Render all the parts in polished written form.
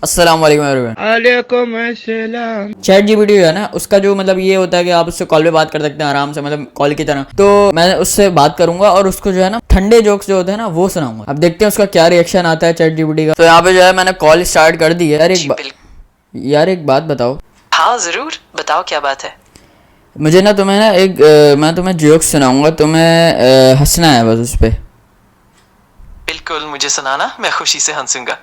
अस्सलाम वालेकुम एवरीवन। वालेकुम अस्सलाम। चैट जीपीटी है ना, उसका जो मतलब ये होता है कि आप उससे कॉल पे बात कर सकते हैं आराम से, मतलब कॉल की तरह। तो मैं उससे बात करूंगा और उसको जो है ना ठंडे जोक्स जो होते हैं ना वो सुनाऊंगा। अब देखते हैं उसका क्या रिएक्शन आता है चैट जीपीटी का। तो यहाँ पे जो है मैंने कॉल स्टार्ट कर दी है। जी बिल्कुल। यार एक बात बताओ। हाँ जरूर बताओ क्या बात है। मुझे ना तुम्हें ना मैं तुम्हें जोक्स सुनाऊंगा, तुम्हें हंसना है बस उस पे। बिल्कुल मुझे सुनाना, मैं खुशी से हंसूंगा।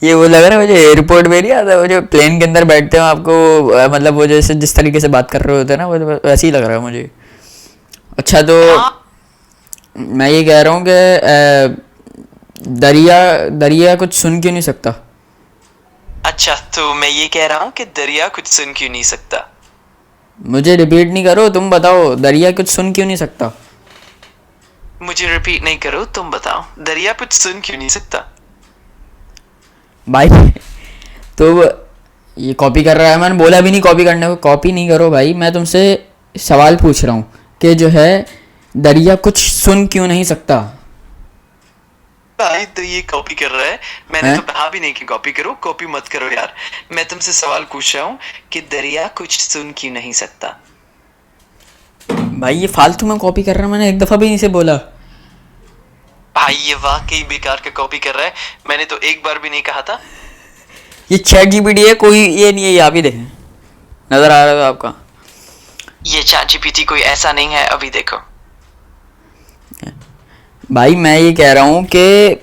ये वो लग रहा है मुझे एयरपोर्ट में नहीं आता, वो जो प्लेन के अंदर बैठते हो आपको मतलब वो जैसे जिस तरीके से बात कर रहे होते हैं ना वो वैसे ही लग रहा है मुझे। अच्छा तो हाँ मैं ये कह रहा हूँ कि दरिया दरिया कुछ सुन क्यों नहीं सकता। अच्छा, तो मैं ये कह रहा हूँ कि दरिया कुछ सुन क्यों नहीं सकता। मुझे रिपीट नहीं करो, तुम बताओ दरिया कुछ सुन क्यों नहीं सकता। मुझे रिपीट नहीं करो, तुम बताओ दरिया कुछ सुन क्यों नहीं सकता। भाई तो ये कॉपी कर रहा है, मैंने बोला भी नहीं कॉपी करने को। कॉपी नहीं करो भाई, मैं तुमसे सवाल पूछ रहा हूँ कि जो है दरिया कुछ सुन क्यों नहीं सकता। भाई तो ये कॉपी कर रहा है, मैंने हैं? तो कहा भी नहीं कि कॉपी करो, कॉपी मत करो यार। मैं तुमसे सवाल पूछ रहा हूँ कि दरिया कुछ सुन क्यों नहीं सकता। भाई ये फालतू में कॉपी कर रहा है, मैंने एक दफ़ा भी नहीं से बोला। भाई ये वाकई बेकार का कॉपी कर रहा है, मैंने तो एक बार भी नहीं कहा था। ये चैट जीपीटी है, कोई ये नहीं है। ये आप ही देखें, नज़र आ रहा है आपका। ये चैट जीपीटी कोई ऐसा नहीं है, अभी देखो। भाई मैं ये कह रहा हूँ कि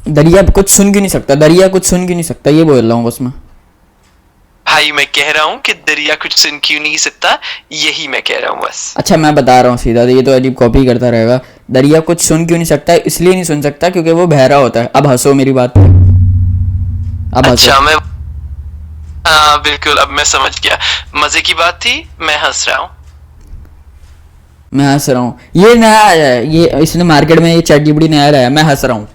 दरिया कुछ सुन क्यों नहीं सकता, दरिया कुछ सुन क्यों नहीं सकता, ये बोल रहा हूँ बस मैं। भाई मैं कह रहा हूँ कि दरिया कुछ सुन क्यों नहीं सकता, यही मैं कह रहा हूँ बस। अच्छा मैं बता रहा हूँ सीधा, ये तो अजीब कॉपी करता रहेगा। दरिया कुछ सुन क्यों नहीं सकता, इसलिए नहीं सुन सकता क्योंकि वो बहरा होता है। अब हंसो मेरी बात पे, अब हंसो। अच्छा मैं हाँ बिल्कुल, अब मैं समझ गया। मजे की बात थी, मैं हंस रहा हूँ। मैं हंस रहा हूँ, ये नया आया है, ये इसने मार्केट में ये चैट जीपीटी नया लाया है, मैं हंस रहा हूँ।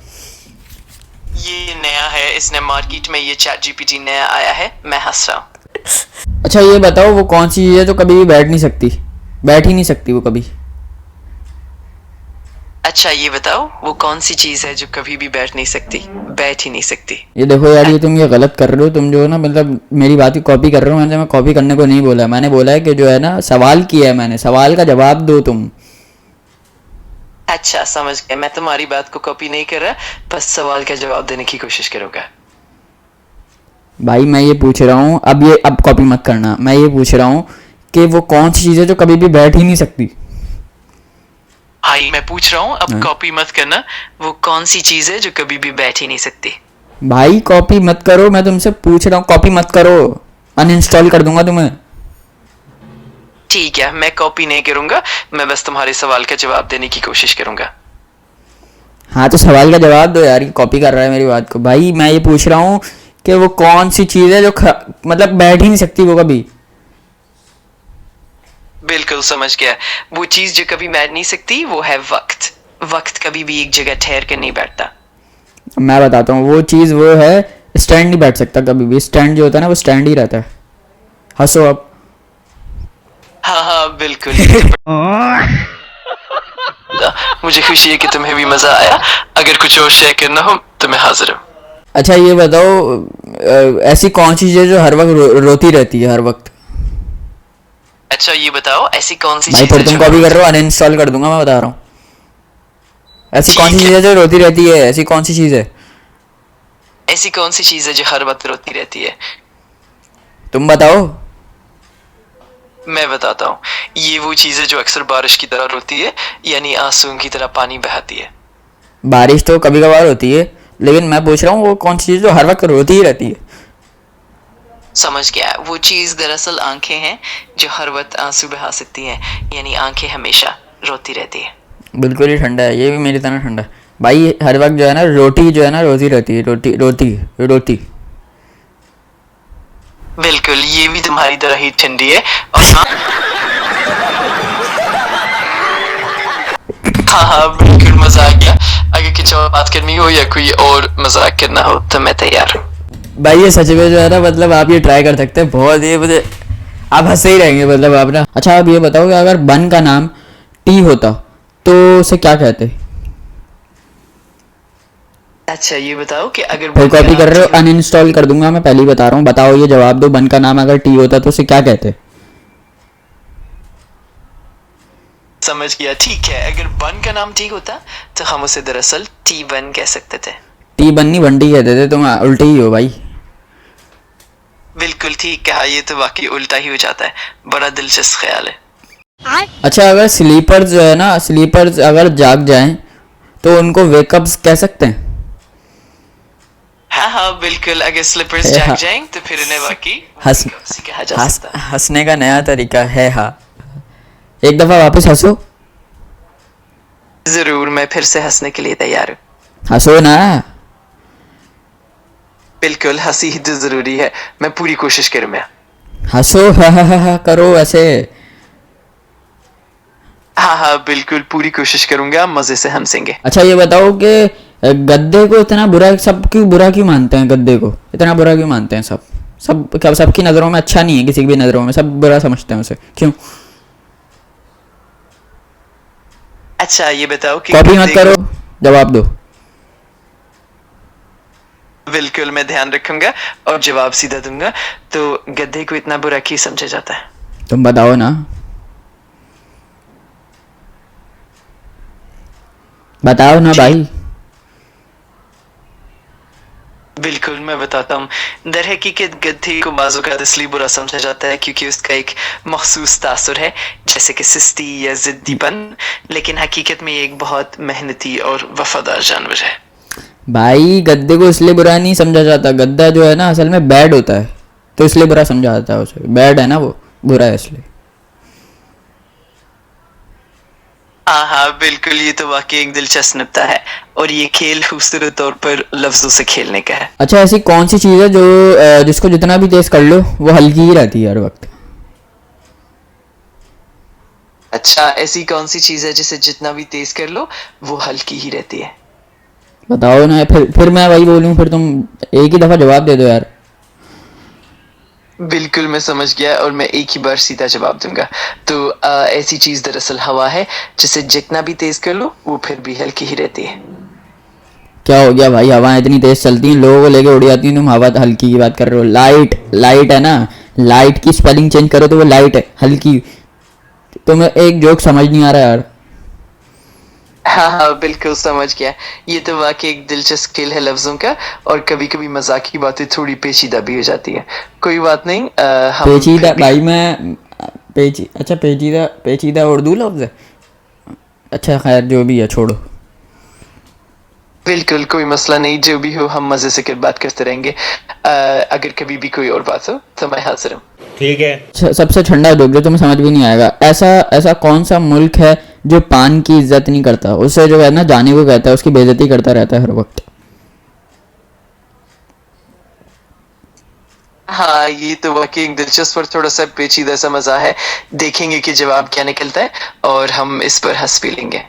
ये नया है, इसने मार्केट में ये चैट जीपीटी नया आया है, मैं हंस रहा हूँ। अच्छा ये बताओ वो कौन सी चीज़ है जो कभी भी बैठ नहीं सकती, बैठ ही नहीं सकती वो कभी। अच्छा ये बताओ वो कौन सी चीज है जो कभी भी बैठ नहीं सकती, बैठ ही नहीं सकती। ये देखो यार, ये तुम ये गलत कर रहे हो, तुम जो है ना मतलब मेरी बात की कॉपी कर रहे हो। मैंने मैं कॉपी करने को नहीं बोला, मैंने बोला है कि जो है ना सवाल किया है मैंने, सवाल का जवाब दो तुम। अच्छा समझ गया, मैं तुम्हारी बात को कॉपी नहीं कर रहा, बस सवाल का जवाब देने की कोशिश करूंगा। भाई मैं ये पूछ रहा हूँ, अब कॉपी मत करना। मैं ये पूछ रहा हूँ कि वो कौन सी चीज़ है जो कभी भी बैठ ही नहीं सकती। भाई मैं पूछ रहा हूँ, अब हाँ। कॉपी मत करना, वो कौन सी चीज है जो कभी भी बैठ ही नहीं सकती। भाई कॉपी मत करो, मैं तुमसे पूछ रहा हूँ, कॉपी मत करो, अनइंस्टॉल कर दूंगा तुम्हें। ठीक है, मैं कॉपी नहीं करूंगा, मैं बस तुम्हारे सवाल का जवाब देने की कोशिश करूंगा। हाँ तो सवाल का जवाब दो यार, ये कॉपी कर रहा है मेरी बात को। भाई मैं ये पूछ रहा हूँ कि वो कौन सी चीज़ है जो मतलब बैठ ही नहीं सकती वो कभी। बिल्कुल समझ गया, वो चीज जो कभी बैठ नहीं सकती वो है वक्त। वक्त कभी भी एक जगह ठहर कर नहीं बैठता। मैं बताता हूँ, वो चीज़ वो है स्टैंड नहीं बैठ सकता कभी भी। स्टैंड जो होता है ना वो स्टैंड ही रहता है। हंसो अब। हाँ हाँ बिल्कुल। मुझे खुशी है कि तुम्हें भी मजा आया, अगर कुछ और शेयर करना हो तो मैं हाजिर हूँ। अच्छा ये बताओ ऐसी कौन सी चीज़ है जो हर वक्त रोती रहती है हर वक्त। अच्छा ये बताओ ऐसी कौन सी भाई चीज फिर है तुम जो कॉपी कर रहे हो, अनइंस्टॉल कर दूंगा, मैं बता रहा हूँ। ऐसी कौन सी ठीक चीज़ है, है जो रोती रहती है, ऐसी कौन सी चीज़ है। ऐसी कौन सी चीज है जो हर वक्त रोती रहती है। तुम बताओ। मैं बताता हूँ, ये वो चीज है जो अक्सर बारिश की तरह रोती है, यानी आंसुओं की तरह पानी बहाती है। बारिश तो कभी कभार होती है, लेकिन मैं पूछ रहा हूँ वो कौन सी चीज़ जो हर वक्त रोती ही रहती है। समझ गया, वो चीज दरअसल आंखें हैं जो हर वक्त आंसू बहा सकती हैं, यानी आंखें हमेशा रोती रहती है। बिल्कुल ही ठंडा है, ये भी मेरी तरह ठंडा है। भाई हर वक्त जो है ना रोटी जो है ना रोती रहती है, रोटी रोटी रोटी। बिल्कुल, ये भी तुम्हारी तरह ही ठंडी है। और हाँ हाँ बिल्कुल, मजा आ गया। अगर कुछ और बात करनी हो या कोई और मजाक करना हो तो मैं तैयार हूँ। भाई ये सच में जो है ना मतलब आप ये ट्राई कर सकते हैं, बहुत ये मुझे आप हंसते ही रहेंगे मतलब आप ना। अच्छा आप ये बताओ कि अगर बन का नाम टी होता तो उसे क्या कहते। अच्छा ये बताओ कि अगर फिर वन का कॉपी नाम कर रहे हो, टी अनइंस्टॉल कर दूंगा मैं, पहले ही बता रहा हूँ। बताओ ये जवाब दो, वन का नाम अगर टी होता तो उसे क्या कहते? समझ गया, ठीक है। अगर वन का नाम टी होता तो हम उसे दरअसल टी वन कह सकते थे। टी बन्नी बंटी कहते थे, तुम उल्टे ही हो भाई। बिल्कुल ठीक कहा, ये तो वाकई उल्टा ही हो जाता है। बड़ा दिलचस्प ख्याल है। अच्छा, अगर स्लीपर्स जो है ना, स्लीपर्स अगर जाग जाएं तो उनको वेकअप्स कह सकते हैं? हाँ हाँ बिल्कुल, अगर स्लिपर्स है, जाग हाँ। जाएं तो फिर इन्हें वाकई हंस wake-ups ही कहा जा हंस सकता है। हंसने का नया तरीका है, हाँ। एक दफा वापस हंसो, जरूर, मैं फिर से हंसने के लिए तैयार हूँ। हंसो ना। बिल्कुल, हंसी ही तो जरूरी है। मैं पूरी कोशिश करूंगा। हंसो, हा करो ऐसे। हाँ हाँ बिल्कुल, पूरी कोशिश करूंगा, मजे से हंसेंगे। अच्छा ये बताओ कि गद्दे को इतना बुरा, सब क्यों बुरा क्यों मानते हैं? गद्दे को इतना बुरा क्यों मानते हैं सब? सब क्या सबकी नज़रों में अच्छा नहीं है? किसी की भी नज़रों में सब बुरा समझते हैं उसे, क्यों? अच्छा ये बताओ कि कॉपी मत गद्दे करो, जवाब दो। बिल्कुल, मैं ध्यान रखूंगा और जवाब सीधा दूंगा। तो गधे को इतना बुरा क्यों समझा जाता है? तुम बताओ ना, बताओ ना जी। भाई। बिल्कुल मैं बताता हूँ। दर हकीकत गधे को बाज़-औक़ात इसलिए बुरा समझा जाता है क्योंकि उसका एक मखसूस तासुर है, जैसे कि सुस्ती या जिद्दीपन, लेकिन हकीकत में ये एक बहुत मेहनती और वफादार जानवर है। भाई गद्दे को इसलिए बुरा नहीं समझा जाता, गद्दा जो है ना असल में बैड होता है, तो इसलिए बुरा समझा जाता है उसे। बैड है ना वो, बुरा है इसलिए। हाँ हाँ बिल्कुल, ये तो वाकई एक दिलचस्प नुक्ता है और ये खेल खूबसूरत तौर पर लफ्जों से खेलने का है। अच्छा, ऐसी कौन सी चीज़ है जो जिसको जितना भी तेज कर लो वो हल्की ही रहती है हर वक्त? अच्छा, ऐसी कौन सी चीज है जिसे जितना भी तेज कर लो वो हल्की ही रहती है? बताओ ना, फिर मैं वही बोलूँ, फिर तुम एक ही दफ़ा जवाब दे दो यार। बिल्कुल मैं समझ गया और मैं एक ही बार सीधा जवाब दूंगा। तो ऐसी चीज दरअसल हवा है, जिसे जितना भी तेज कर लो वो फिर भी हल्की ही रहती है। क्या हो गया भाई, हवाएं इतनी तेज चलती हैं, लोगों को लेके उड़ जाती हैं, तुम हवा हल्की की बात कर रहे हो? लाइट, लाइट है ना, लाइट की स्पेलिंग चेंज करो तो वो लाइट है, हल्की। तुम्हें एक जोक समझ नहीं आ रहा यार। हाँ हाँ बिल्कुल समझ गया। ये तो वाकई एक दिलचस्प खेल है लफ्जों का, और कभी कभी मजाक की बातें थोड़ी पेचीदा भी हो जाती है। कोई बात नहीं, हम पेचीदा फिर भी भाई, मैं अच्छा, पेचीदा, पेचीदा उर्दू लफ्ज है? अच्छा खैर, जो भी है छोड़ो। बिल्कुल कोई मसला नहीं, जो भी हो हम मजे से कर बात करते रहेंगे। अगर कभी भी कोई और बात हो तो मैं हाजिर हूँ। ठीक है। सबसे ठंडा जोक जो तुम्हें समझ भी नहीं आएगा, ऐसा ऐसा कौन सा मुल्क है जो पान की इज्जत नहीं करता? उसे जो है ना जाने को कहता है, उसकी बेइज्जती करता रहता है हर वक्त। हाँ ये तो वाकई एक दिलचस्प और थोड़ा सा पेचीदा सा मजा है। देखेंगे कि जवाब क्या निकलता है और हम इस पर हंस भी लेंगे।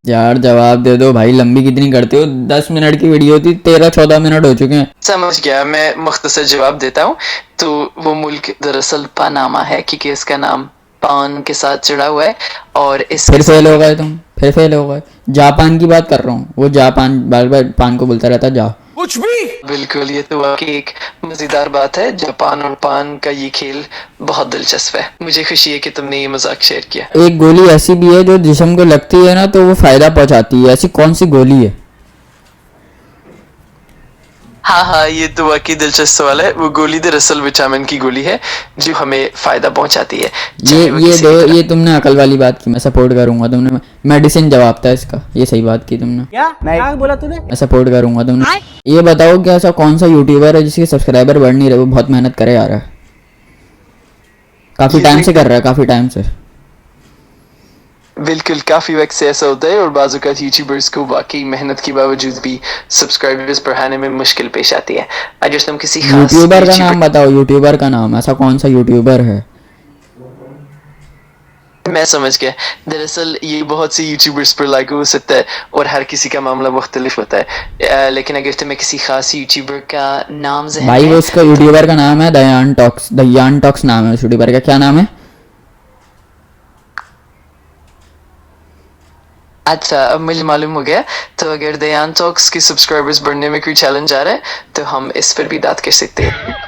यार जवाब दे दो भाई, लंबी कितनी करते हो? 10 मिनट की वीडियो थी, 13-14 मिनट हो चुके हैं। समझ गया, मैं मुख्तसर जवाब देता हूँ। तो वो मुल्क दरअसल पनामा है, क्योंकि इसका नाम पान के साथ जुड़ा हुआ है और इसके फिर फेल साथ हो गए तुम, फिर फेल हो गए। जापान की बात कर रहा हूँ, वो जापान बार बार पान को बोलता रहता है, जा। बिल्कुल, ये तो वाकई एक मजेदार बात है। जापान और पान का ये खेल बहुत दिलचस्प है। मुझे खुशी है कि तुमने ये मजाक शेयर किया। एक गोली ऐसी भी है जो जिस्म को लगती है ना तो वो फायदा पहुंचाती है, ऐसी कौन सी गोली है? हाँ हाँ ये तो वाकई दिलचस्प सवाल है। वो गोली दरअसल विटामिन की गोली है जो हमें फायदा पहुंचाती है, चाहे वो किसी भी तरह। ये तुमने अकल वाली बात की, मैं सपोर्ट करूंगा। तुमने मेडिसिन जवाब था इसका, ये सही बात की तुमने। क्या बोला तूने? मैं सपोर्ट करूंगा तुमने। ये बताओ कि ऐसा कौन सा यूट्यूबर है जिसके सब्सक्राइबर बढ़ नहीं रहे, वो बहुत मेहनत करे आ रहा है, काफी टाइम से कर रहा है, काफी टाइम से। बिल्कुल, काफी वक्त से ऐसा होता है और बाज़-औक़ात यूट्यूबर्स को वाकई मेहनत के बावजूद भी सब्सक्राइबर्स बढ़ाने में मुश्किल पेश आती है। अगर तुम किसी खास यूट्यूबर का यूट्यूबर, नाम बताओ, यूट्यूबर का नाम, ऐसा कौन सा यूट्यूबर है? मैं समझ गया। दरअसल ये बहुत से यूट्यूबर्स पर लागू हो सकता है और हर किसी का मामला मुख्तलिफ होता है। लेकिन अगर तुम्हें किसी खास यूट्यूबर का नाम ज़हन भाई में वो है, उसका यूट्यूबर का नाम है दयान टॉक्स, दयान टॉक्स नाम है उस यूट्यूबर का। क्या नाम है? अच्छा, अब मुझे मालूम हो गया। तो अगर दयान टॉक्स की सब्सक्राइबर्स बढ़ने में कोई चैलेंज आ रहा है तो हम इस पर भी बात कर सकते हैं।